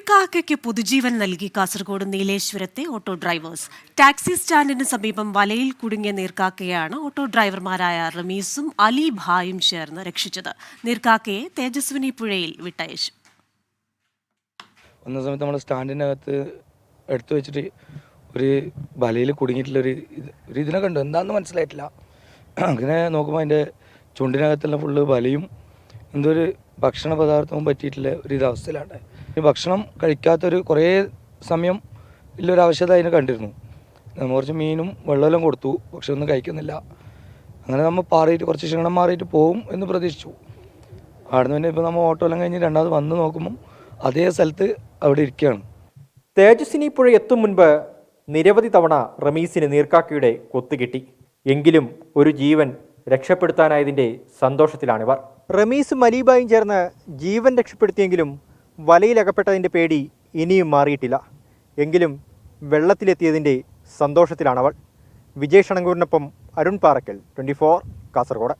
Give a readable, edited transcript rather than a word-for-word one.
നീർക്കാക്കയ്ക്ക് പുതുജീവൻ നൽകി Kasaragod നീലേശ്വരത്തെ auto drivers. Taxi സ്റ്റാൻഡിന് സമീപം വലയിൽ കുടുങ്ങിയ നീർക്കാക്കയാണ് ഓട്ടോ ഡ്രൈവർമാരായ റമീസും അലി ഭായും ചേർന്ന് രക്ഷിച്ചത്. നീർക്കാക്കയെ തേജസ്വിനി പുഴയിൽ വിട്ടയച്ചു. ഒന്ന സമയത്ത് നമ്മൾ സ്റ്റാൻഡിനകത്ത് എടുത്തു വെച്ചിട്ട് ഒരു വലയിൽ കുടുങ്ങിയിട്ടുള്ളൊരു ഇതിനെ കണ്ടു, എന്താണെന്ന് മനസ്സിലായിട്ടില്ല. അങ്ങനെ നോക്കുമ്പോൾ അതിൻ്റെ ചുണ്ടിനകത്തുള്ള ഫുള്ള് വലയും എന്തോ ഒരു ഭക്ഷണ പദാർത്ഥവും പറ്റിയിട്ടുള്ള ഒരു ഇതവസ്ഥയിലാണ്. ഈ ഭക്ഷണം കഴിക്കാത്തൊരു കുറേ സമയം ഉള്ളൊരു ആവശ്യത അതിന് കണ്ടിരുന്നു. നമ്മൾ കുറച്ച് മീനും വെള്ളമെല്ലാം കൊടുത്തു, പക്ഷെ ഒന്നും കഴിക്കുന്നില്ല. അങ്ങനെ നമ്മൾ പാറിയിട്ട് കുറച്ച് ക്ഷീണം മാറിയിട്ട് പോകും എന്ന് പ്രതീക്ഷിച്ചു. അവിടെ നിന്ന് ഇപ്പോൾ നമ്മൾ ഓട്ടോ എല്ലാം കഴിഞ്ഞ് രണ്ടാമത് വന്ന് നോക്കുമ്പം അതേ സ്ഥലത്ത് അവിടെ ഇരിക്കുകയാണ്. തേജസ്വിനി പുഴ എത്തും മുൻപ് നിരവധി തവണ റമീസിന് നീർക്കാക്കയുടെ കൊത്തു കിട്ടി. എങ്കിലും ഒരു ജീവൻ രക്ഷപ്പെടുത്താനായതിൻ്റെ സന്തോഷത്തിലാണിവർ. റമീസും അലീബായും ചേർന്ന് ജീവൻ രക്ഷപ്പെടുത്തിയെങ്കിലും വലയിലകപ്പെട്ടതിൻ്റെ പേടി ഇനിയും മാറിയിട്ടില്ല. എങ്കിലും വെള്ളത്തിലെത്തിയതിൻ്റെ സന്തോഷത്തിലാണവൾ. വിജയ് ഷണങ്കൂറിനൊപ്പം അരുൺ പാറക്കൽ, 24 കാസർഗോഡ്.